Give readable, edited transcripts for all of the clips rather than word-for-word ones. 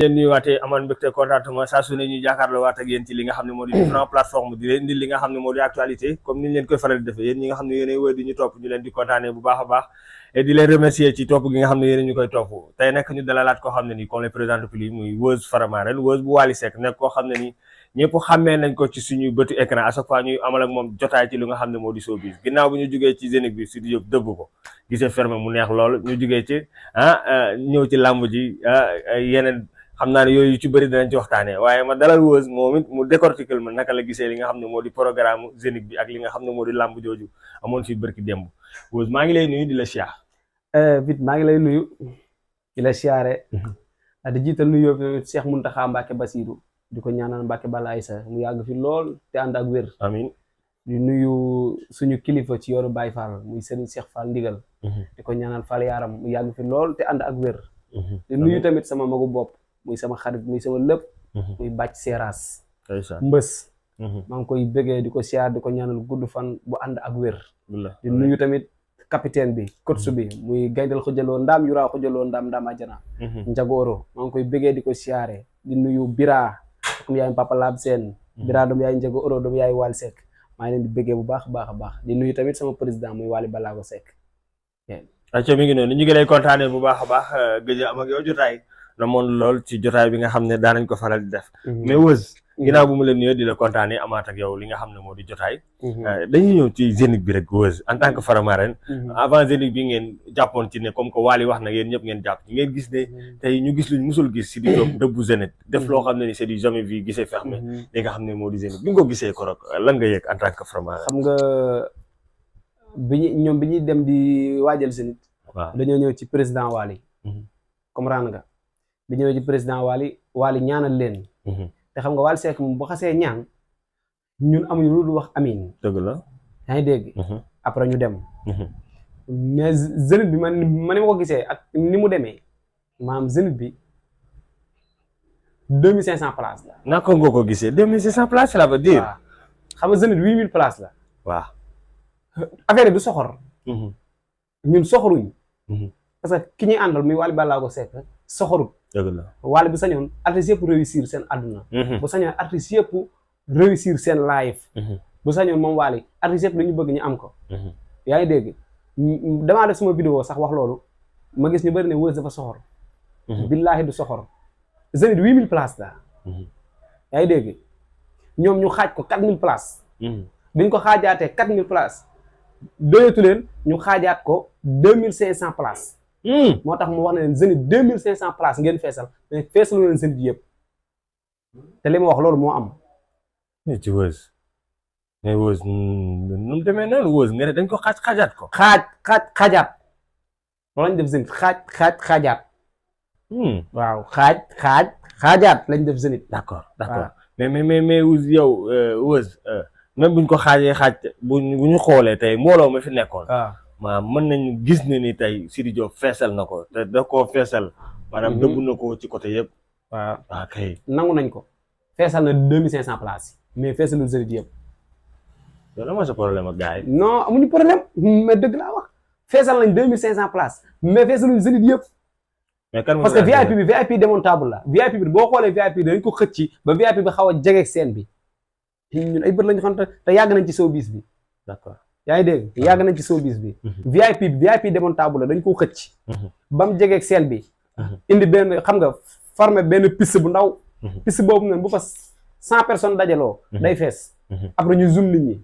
leen nuyuwaatee amoon mbégte contentement saa su ne ñu jàkkaarloo waat ak yéen ci li nga xam ne moo di différentes plateformes di leen indil li nga xam ne moo di actualité comme ni ñu leen koy faral di defee yéen ñi nga xam ne yéenay wër di ñu topp ñu leen di kontaanee bu baax a baax et di leen remercier ci topp gi nga xam ne yéen ñu koy topp tey nag ñu dalalaat koo xam ne nii comme les présidents plus muy Weuz Faramaren Weuz bu Wally Seck nekk koo xam ne nii ñëpp xàmmee nañ ko ci suñu bëtu écran à chaque fois ñuy amal ak moom jotaay ci li nga xam ne moo di showbiz ginnaaw bu ñu jógee ci Zénith bi Sidy Diop dëbb ko gisee fermé mu neex lool ñu jógee ci ñëw ci làmb ji yeneen xam naa ne yooyu ci bëri dinañ ci waxtaanee waaye ma dalal Weuz moom it mu décortiquer ma naka la gisee li nga xam ne moo di programme Zénith bi ak li nga xam ne moo di làmb jooju amoon fi bërki démb Weuz maa ngi lay nuyu di la siyaar. Vite maa ngi lay nuyu di la siyaare di jiital nuyoo Cheikh Mountakha Mbacké Bassirou di ko ñaanal Mbacké Balla Aïssa mu yàgg fi lool te ànd ak wér. amiin di nuyu suñu kilifa ci yoonu Baye Fall muy Serigne Cheikh Fall Ndigal. di ko ñaanal Fall Yaram mu yàgg fi lool te ànd ak wér. di nuyu tamit sama magu bopp muy sama xarit muy sama lépp. muy Bàcc Seeraas. Mbës. maa ngi koy bëggee di ko siyaar di ko ñaanal gudd fan bu ànd ak wér. di nuyu tamit capitaine bi coach bi muy gayndal xujaloo ndaam yuraa xujaloo ndaam ajana njagooro maa ngi koy bëggee di ko siyaare di nuyu Bira comme yaay Papa Lab Sène Bira doom yaay Njago Oro doom yaay Wally Seck maa ngi leen di bëggee bu baax a baax di nuyu tamit sama président muy Wally Ballago Seck. acca mi ngi noonu ñu ngi lay kontaanee bu baax a baax gëj am ak yow jotaay na moon lool ci jotaay bi nga xam ne daanañ ko faral di def mais Weuz ginnaaw bu mu leen nuyoo di la kontaanee amaat ak yow li nga xam ne moo di jotaay dañuy ñëw ci Zénith bi rek Weuz en tant que Faramaren avant Zénith bi ngeen jàppoon ci ne comme que Wally wax na yéen ñëpp ngeen jàpp ci ngeen gis ne tey ñu gis luñ musul gis Sidy Diop dëbbu Zénith def loo xam ne ni c'est du jamais vu gisee fermé li nga xam ne moo di Zénith bi nga ko gisee ko rek lan nga yëg en tant que Faramaren. xam nga ñoom bi ñuy dem di waajal Zénith waaw dañoo ñëw ci président Wally comprendre nga bi ñëwee ci président Wally ñaanal leen te xam nga Wally Seck moom bu xasee ñaan ñun amuñu lu wax amiin. dëgg la yaa ngi dégg. après ñu dem. mais Zénith bi man ni ma ko gisee ak ni mu demee maanaam Zénith bi 2500 places la. naka nga ko gisee 2500 places la veut dire. waaw xam nga Zénith 8000 places la. waaw. affaire yi du soxor. ñun soxoruñ. parce que ki ñuy àndal muy Wally Ballago Seck soxorut. dëgg la Wally bu sañoon artistes yëpp réussir seen àdduna. bu sañoon artistes yëpp réussir seen live. bu sañoon moom Wally artistes yëpp dañu bëgg ñu am ko. yaa ngi dégg damaa def sama vidéo sax wax loolu ma gis ñu bëri ne Weuz dafa soxor. billaahi du soxor. Zénith 8000 places la. yaa ngi dégg ñoom ñu xaaj ko 4000 places. biñ ko xaajaatee 4000 places doyatu leen ñu xaajaat ko 2500 places. moo tax mu wax ne leen Zénith 2500 places ngeen feesal mais feesalu leen Zénith yëpp te li ma wax loolu moo am. ci Weuz mais Weuz nu mu demee noonu Weuz nga ne dañ ko xaajaat ko. xaajaat loolu lañ def Zénith xaajaat. waaw xaajaat lañ def Zénith. d'accord mais yow Weuz même buñ ko xaaj bu ñu xoolee tey mbooloo ma fi nekkoon. waaw mën nañu gis ne ni tey Sidy Diop feesal na ko te da koo feesal maanaam dëbb na ko ci côté yëpp. waaw kay nangu nañ ko feesal na 2500 places mais feesalul Zénith yëpp. yow lan mooy sa problème ak gars yi. non amuñu problème mais dëgg laa wax feesal nañ 2500 places mais feesalul Zénith yëpp. mais kan parce que VIP bi VIP démontable la VIP bi boo xoolee VIP bi dañ ko xëcc ba VIP bi xaw a jege scène bi ñun ay bët lañu xam te yàgg nañ ci showbiz bi. d'accord. yaa ngi dégg yàgg nañ ci showbiz bi. VIP démontable la dañ ko xëcc. ba mu jegeeg seen bi. indi benn xam nga formé benn piste bu ndaw. piste boobu noonu bu fa 100 personnes dajaloo. day fees. après ñu zoom nit ñi.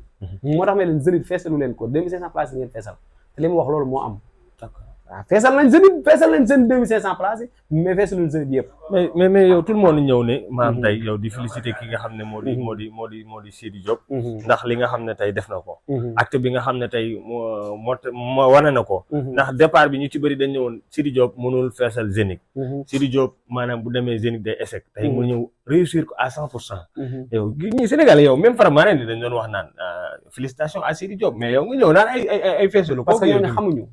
moo tax ma leen Zénith feesalu leen ko 2500 places yi ngeen feesal te li mu wax loolu moo am. d'accord waaw feesal nañ Zénith 2500 places yi mais feesaluñ Zénith yëpp. mais yow tout le monde ñëw ne. maanaam tey yow di féliciter ki nga xam ne moo di Sidy Diop. ndax li nga xam ne tey def na ko. acte bi nga xam ne tey moo wane na ko. ndax départ bi ñu ci bëri dañ ñëwoon Sidy Diop mënul feesal Zénith. Sidy Diop maanaam bu demee Zénith day échec. tey mu ñëw réussir ko à 100%. yow ñi Sénégal yow même Faramaren dañ doon wax naan félicitations à Sidy Diop mais yow nga ñëw naan ay feesalu. parce que ñooñu xamuñu.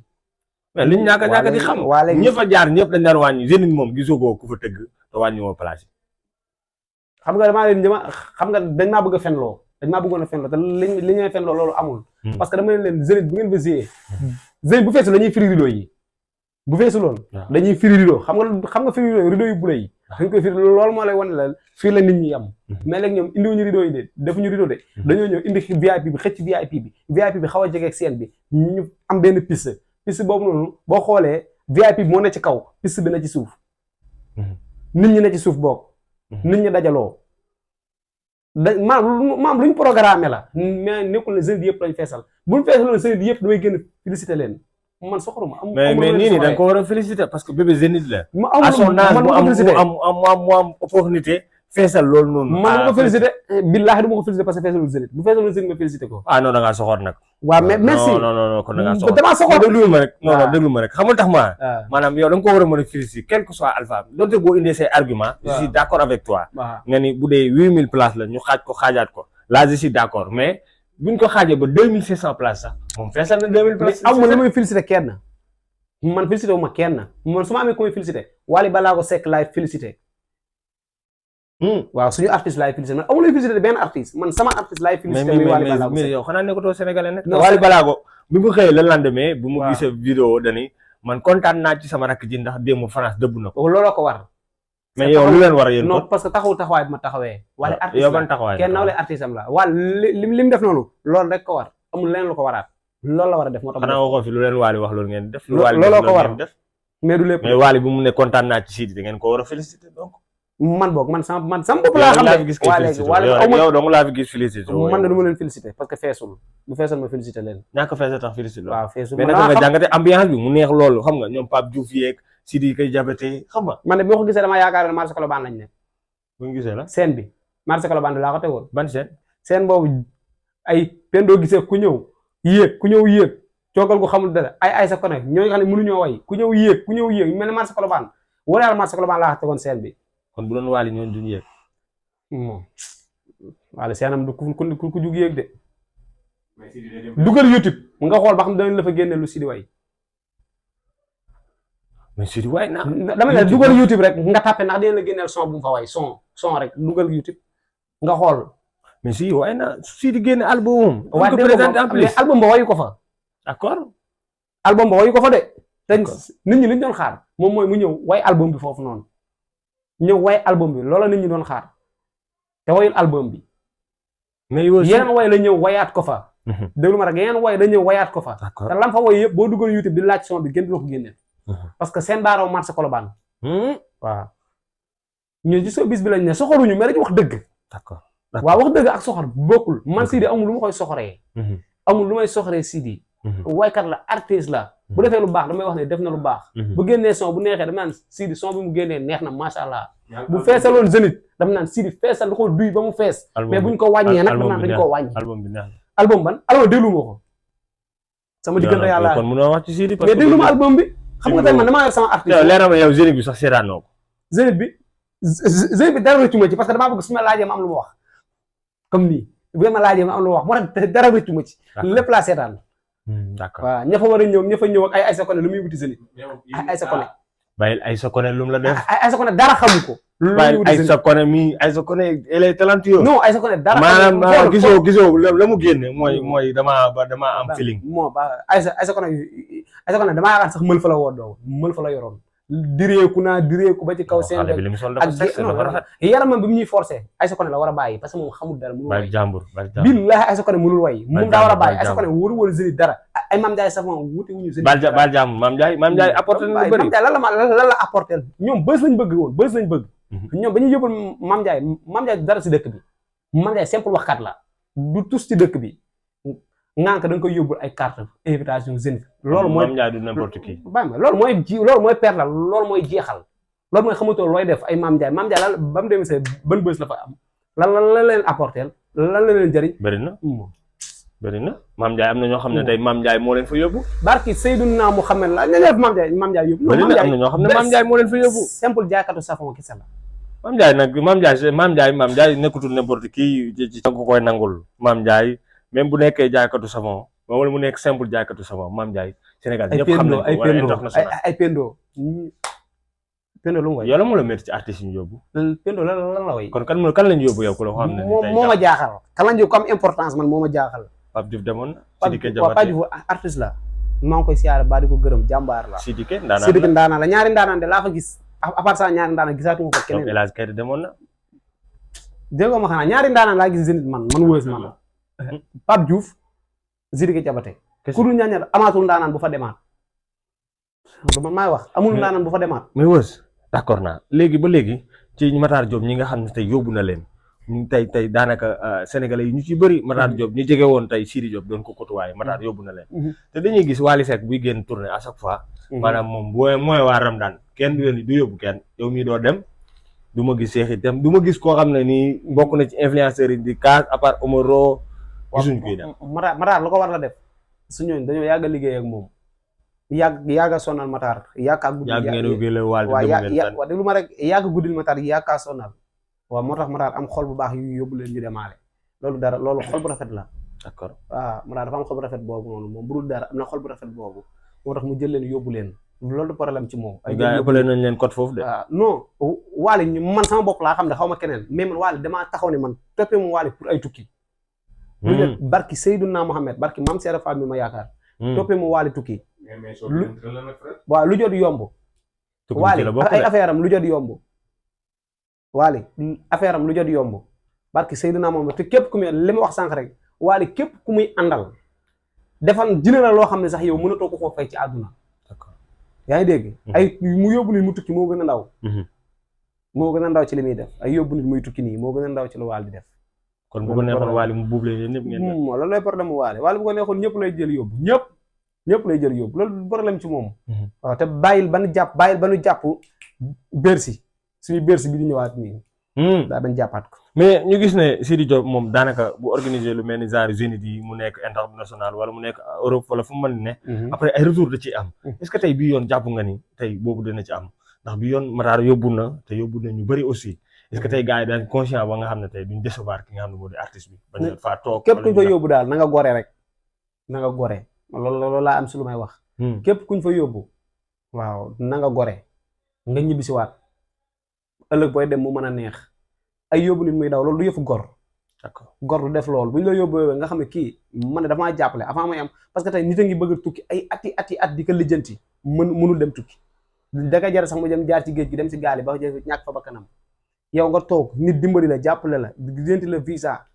mais liñ ñàkk di xam ñëpp a jaar ñëpp dañ daan wàññi Zénith moom gisoo ku fa tëgg te wàññi woo place yi. xam nga xam nga dañ maa bëgg a fenloo dañ maa bëggoon a fenloo te li ñuy fenloo loolu amul. parce que dama leen Zénith bu ngeen fa jouer Zénith bu feesul dañuy firi rideau yi bu feesuloon dañuy firi rideau xam nga firi rideau yu bula yi dañ koy firi loolu moo lay wane la fii la nit ñi yam mais léegi ñoom indiwuñu rideau yi de defuñu rideau de dañoo ñëw indi VIP bi xëcc VIP bi xaw a jege ak scène bi ñu am benn piste boobu noonu boo xoolee VIP bi moo ne ci kaw piste bi na ci suuf nit ñi ne ci suuf boog nit ñi dajaloo maam luñ programmé la mais nekkul ne jeunes yëpp lañ feesal buñ feesaloon jeunes yëpp damay génn félicité leen man soxoruma am mais nii nii da nga ko war a féliciter parce que bébé Zénith la mu à son âge mu am am opportunité feesal loolu noonu man du ma ko félicité billaahi du ma ko félicité parce que feesalul Zénith bu feesalul Zénith ma félicité ko non da ngaa soxor nag waaw mais merci non kon da ngaa soxor damaa soxor déglu ma rek non déglu ma rek xamul tax maanaam yow da nga ko war a mën a féliciter quel que soit alpha donte boo indee say argument je suis d'accord avec toi nga ni bu dee 8000 places la ñu xaajaat ko là je suis d'accord mais buñ ko xaajee ba 2500 places sax moom feesal na 2000 places amul li may félicité kenn man félicité wu ma kenn man su ma amee ku may félicité Wally Ballago Seck laay félicité waaw suñu artiste laay félicité man amul félicité benn artiste man sama artiste laay félicité muy Wally Ballago Seck mais yow xanaa nekkatoo sénégalais nag Wally Ballago bi mu xëyee le lendemain bu mu gisee vidéo dani man kontaan naa ci sama rakk ji ndax démb France dëbb na ko looloo ko war mais yow lu leen war a yéen non parce que taxawaay bi ma taxawee Wally artiste yow ban taxawaay kenn nawle artiste am la Wally li mu def noonu loolu rek ko war amul leneen lu ko waraat loolu la war a def moo tax xanaa waxoo fi lu leen Wally wax loolu ngeen def looloo ko war mais du lépp mais Wally bu mu ne kontaan naa ci Sidi da ngeen ko war a féliciter donc man boog man sama bopp laa xam ne Wally yow dong laa fi gis féliciter man de du ma leen féliciter parce que feesul bu feesul ma féliciter leen ñàkk feesal tax féliciter waaw feesul mais naka nga jàngate ambiance bi mu neex loolu xam nga ñoom Pape Diouf yeeg Sidi kay jabate xam nga man de boo ko gisee dama yaakaar ne marché Colobane lañ nekk bu ñu gisee la scène bi marché Colobane laa ko tegoon ban scène boobu ay pendoo gisee ku ñëw yéeg coogal gu xamul dara ay sa kone ñooñu nga xam ne mënuñoo way ku ñëw yéeg mel ne marché Colobane wala marché Colobane laa ko tegoon scène bi kon bu doon Wally ñoon duñ yéeg moom Wally seenam du ku jug yéeg de dugal YouTube nga xool ba xam danañ la fa génne lu Sidi way mais Sidi way na dama ne dugal YouTube rek nga tàppe ndax dinañ la génneel son bu mu fa way son rek dugal YouTube nga xool mais Sidi way na Sidi génne album waaye ko présenté en plus album ba wayu ko fa d'accord album ba wayu ko fa de te nit ñi liñ doon xaar moom mooy mu ñëw way album bi foofu noonu ñëw way album bi loola nit ñi doon xaar te wayul album bi mais yow yeneen way la ñëw wayaat ko fa déglu ma rek yeneen way la ñëw wayaat ko fa te lam fa way yëpp boo dugal YouTube di laaj son bi gën du la ko génneel parce que seen baaraw marché Colobane waaw ñu ci so bis bi lañ ne soxoruñu mais dañu wax dëgg d'accord waaw wax dëgg ak soxor bokkul man Sidi amul lu ma koy soxoree amul lu may soxoree Sidi waykat la artiste la bu defee lu baax damay wax ne def na lu baax bu génnee son bu neexee dama naan Sidi son bi mu génnee neex na macha allah bu feesaloon Zénith dama naan Sidi feesal da ko duy ba mu fees mais buñ ko wàññee nag dama naan dañ koo wàññi album bi neex album ban album déglu ma ko sama diggante yàlla kon mënoo wax ci Sidi mais déglu ma album bi xam nga tey man damaa yor sama artiste leer na ma yow Zénith bi sax seetaanoo ko Zénith bi dara rëccu ma ci parce que damaa bëgg su ma laajee ma am lu ma wax comme nii bu ma laajee ma am lu ma wax moo tax dara rëccu ma ci lépp laa seetaan d'accord waaw ña fa war a ñëw ak ay Aïssa Koné lu muy wuti Zénith ay Aïssa Koné bàyyil Aïssa Koné lu mu la def ay Aïssa Koné dara xamu ko bàyyil Aïssa Koné mi Aïssa Koné elle est talentueuse non Aïssa Koné dara maanaam gisoo la mu génne mooy dama am feeling moo ba Aïssa Koné damaa yaakaar sax mël fa la woddoo mël fa la yoroon direeku ba ci kaw seen ak yaramam bi mu ñuy forcé Aïssa Koné la war a bàyyi parce que moom xamul dara mënul way billaahi Aïssa Koné mënul way moom daa war a bàyyi Aïssa Koné wóolu Zénith dara ay Mame Ndiaye sax moom wuti wuñu Zénith baal jàmbur Mame Ndiaye apporté na lu bëri Mame Ndiaye lan la apporté ñoom bës lañ bëgg ñoom ba ñuy yóbbul Mame Ndiaye dara si dëkk bi Mame Ndiaye simple waxkat la du tus ci dëkk bi ngank da nga koy yóbbul ay carte invitation Zénith loolu mooy Mame Ndiaye du n'importe qui bàyyi ma loolu mooy perdal loolu mooy jeexal loolu mooy xamatoo looy def ay Mame Ndiaye lan ba mu demee see ban bës la fa am lan leen apporter lan la leen jëriñ bëri na Mame Ndiaye am na ñoo xam ne tey Mame Ndiaye moo leen fa yóbbu barki Seydouna Mouhamed la ñu def Mame Ndiaye yóbbu bëri na am na ñoo xam ne Mame Ndiaye moo leen fa yóbbu simple jaaykatu savon kese la Mame Ndiaye nag Mame Ndiaye nekkutul n'importe qui ci ko koy nangul Mame Ndiaye même bu nekkee jaaykatu savon wala mu nekk simple jaaykatu savon Mame Ndiaye Sénégal ñëpp xam nañ ko wala international ay Pendo lu mu way yow la moo la métti ci artiste yi ñu yóbbu Pendo lan la way kon kan lañu yóbbu yow ku la xam ne moo ma jaaxal kan lañu comme importance man moo ma jaaxal Pape Diouf demoon na Pape Diouf artiste la maa ngi koy siyaare ba di ko gërëm jàmbaar la Sidike ndaanaan la ñaari ndaanaan de laa fa gis à part ça ñaari ndaanaan gisaatuma fa keneen. El Hadj Keita demoon na. déggoo ma xanaa ñaari ndaanaan laa gis Zénith man wëes man Pape Diouf Sidiki Diabaté ku dul ñaar amaatul ndaanaan bu fa demaat man maay wax amul ndaanaan bu fa demaat. mais wës d'accord naa léegi ba léegi ci Matar Diop ñi nga xam ne tey yóbbu na leen ñu tey daanaka sénégalais yi ñu ci bëri Matar Diop ñu jege woon tey Sidi Diop doon ko côtoyé Matar yóbbu na leen. te dañuy gis Wally Seck buy génn tournée à chaque fois. maanaam moom mooy waa Ramadan kenn du yóbbu kenn yow mii doo dem. du ma gis Cheikh itam du ma gis koo xam ne nii bokk na ci influenceurs yi di kaas à part Omaro. gisuñ koy dem Matar lu ko war la def su ñooñu dañoo yàgg a liggéey ak moom yàgg a sonal Matar yàgg a guddil waaw déglu ma rek yàgg guddil Matar yàgg a sonal waaw moo tax Matar am xol bu baax yu yóbbu leen ñu demaale loolu xol bu rafet la. d'accord waaw Matar dafa am xol bu rafet boobu noonu moom bu dul dara am na xol bu rafet boobu moo tax mu jël leen yóbbu leen loolu du problème ci moom. ay gars ëppale nañ leen code foofu de. waaw non Wally man sama bopp laa xam ne xaw ma keneen mais man Wally damaa taxaw ne man toppee mu Wally pour ay tukki. lu ne barki Seydouna Mohamed barki Mame Serap Fall mi ma yaakaar. toppee mu Wally tukki. waaw lu jot yomb. Wally ay affaire am lu jot yomb. Wally affaire am lu jot yomb barki Seydouna Mohamed te képp ku muy li ma wax sànq rek Wally képp ku muy àndal defal dina la loo xam ne sax yow mënatoo ko koo fay ci àdduna. yaa ngi dégg ay mu yóbbu nit mu tukki moo gën a ndaw moo gën a ndaw ci li muy def ay yóbbu nit muy tukki nii moo gën a ndaw ci lu Wally di def. kon bu ko neexoon Wally mu buub leen ñëpp ngeen def loolu lay problème mu Wally bu ko neexoon ñëpp lay jël yóbbu ñëpp lay jël yóbbu loolu problème ci moom. waaw te bàyyil ba nu jàpp Bercy suñu Bercy bi di ñëwaat nii. daa bañ jàppaat ko. mais ñu gis ne Sidi Diop moom daanaka bu organiser lu mel ni genre Zénith yi mu nekk international wala mu nekk Europe wala fu mu mën ne. après ay retour da ciy am. est-ce que tey bii yoon jàpp nga ni tey boobu dina ci am ndax bii yoon Matar yóbbu na te yóbbu na ñu bëri aussi est-ce que tey gars yi daal conscient ba nga xam ne tey duñ décevoir ki nga xam ne moo di artiste bi. bañ faa toog képp kuñ fa yóbbu daal na nga gore rek na nga gore loolu laa am si lu may wax. képp kuñ fa yóbbu waaw na nga gore nga ñibbisiwaat ëllëg booy dem mu mën a neex. ay yóbbu nit muy daw loolu du yëfu gor. d'accord gor du def loolu bu ñu la yóbbu nga xam ne kii man ne damaa jàppale avant may am parce que tey nit a ngi bëgg a tukki ay at di ko lijjanti mënul dem tukki da nga jar sax mu dem jaar ci géej gi dem si gaal yi ba ñàkk fa ba kanam yow nga toog nit dimbali la jàppale la lijjanti la visa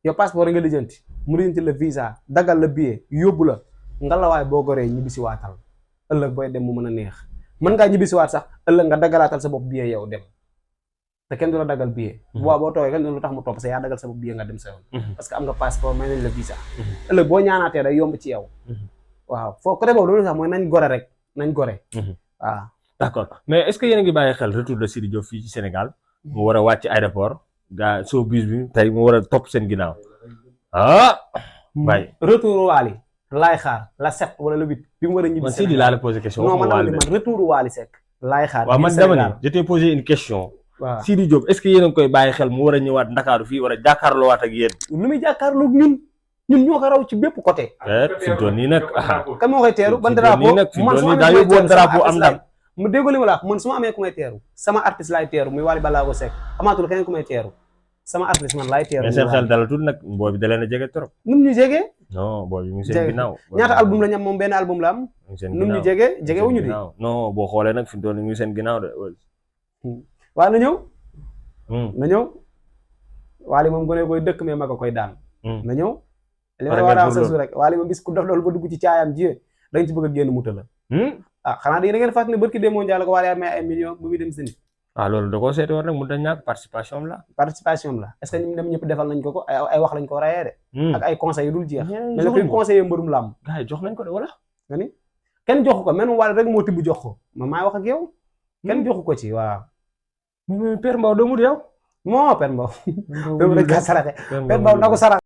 yow passeport nga lijjanti mu lijjanti la visa dagal la billet yóbbu la nga la waay boo goree ñibbisi waatal ëllëg booy dem mu mën a neex mën ngaa ñibbisi waat sax ëllëg nga dagalaatal sa bopp billet yow dem te kenn du la dagal billet. boo toogee kenn du lu tax mu topp sa yaa dagal sa bopp billet nga dem sa yoon. parce que am nga passeport may nañ la visa. ëllëg boo ñaanaatee day yomb ci yow. waaw foo côté boobu loolu sax mooy nañ gore rek nañ gore. waaw d'accord mais est-ce que yéen a ngi bàyyi xel retour de Sidi Diop fii ci Sénégal mu war a wàcc aéroport gaa soo bus bi tey mu war a topp seen ginnaaw bàyyi retour Wally laay xaar la 7 wala le 8 bi mu war a ñibbi. man Sidi laa la posé question. non man retour Wally Seck laay xaar. waaw man dama ni je t'ai posé une question. waaw Sidi Diop est-ce que yéen a ngi koy bàyyi xel mu war a ñëwaat Ndakaaru fii war a jàkkaarloowaat ak yéen. lu muy jàkkaarloo ñun ñoo ko raw ci bépp côté. fi mu toll nii nag. kan moo koy teeru ban drapeau man su ma daa yóbbu woon drapeau am ndam. mu déggoo li ma la wax man su ma amee ku may teeru sama artiste laay teeru muy Wally Ballago Seck amaatul keneen ku may teeru sama artiste man laay teeru. mais seen xel dalatul nag booy bi da leen a jege trop. nu mu ñu jege. non booy bi mu ngi seen ginnaaw. ñaata album la ñam moom benn album la am. nu mu ñu jege wuñu di. non boo xoolee nag fi mu toll nii mu ngi seen ginnaaw de. waaw na ñëw. na ñëw Wally moom gone koy dëkk mais ma ko koy daan. na ñëw. li ma war a wax sa su rek Wally moom bis ku dof loolu ba dugg ci caayam ji dañ ci bëgg a génn muta la. xanaa da ngeen fàttali ne barki dee mondial ko Wally amee ay millions bu muy dem Zénith. loolu da koo seeti woon rek mu dañ ñàkk participation la. est-ce que ñu dem ñëpp defal nañ ko ay wax lañ ko rayee de. ak ay conseils yu dul jeex. mais nag conseiller mbërum làmb. gars yi jox nañ ko de wala. nga ni kenn joxu ko même Wally rek moo tibb jox ko man maay wax ak yow. kenn joxu ko ci waaw. Père Mbaw doo mut yow. moo Père Mbaw. doo rek kaa saraxe Père Mbaw na ko sarax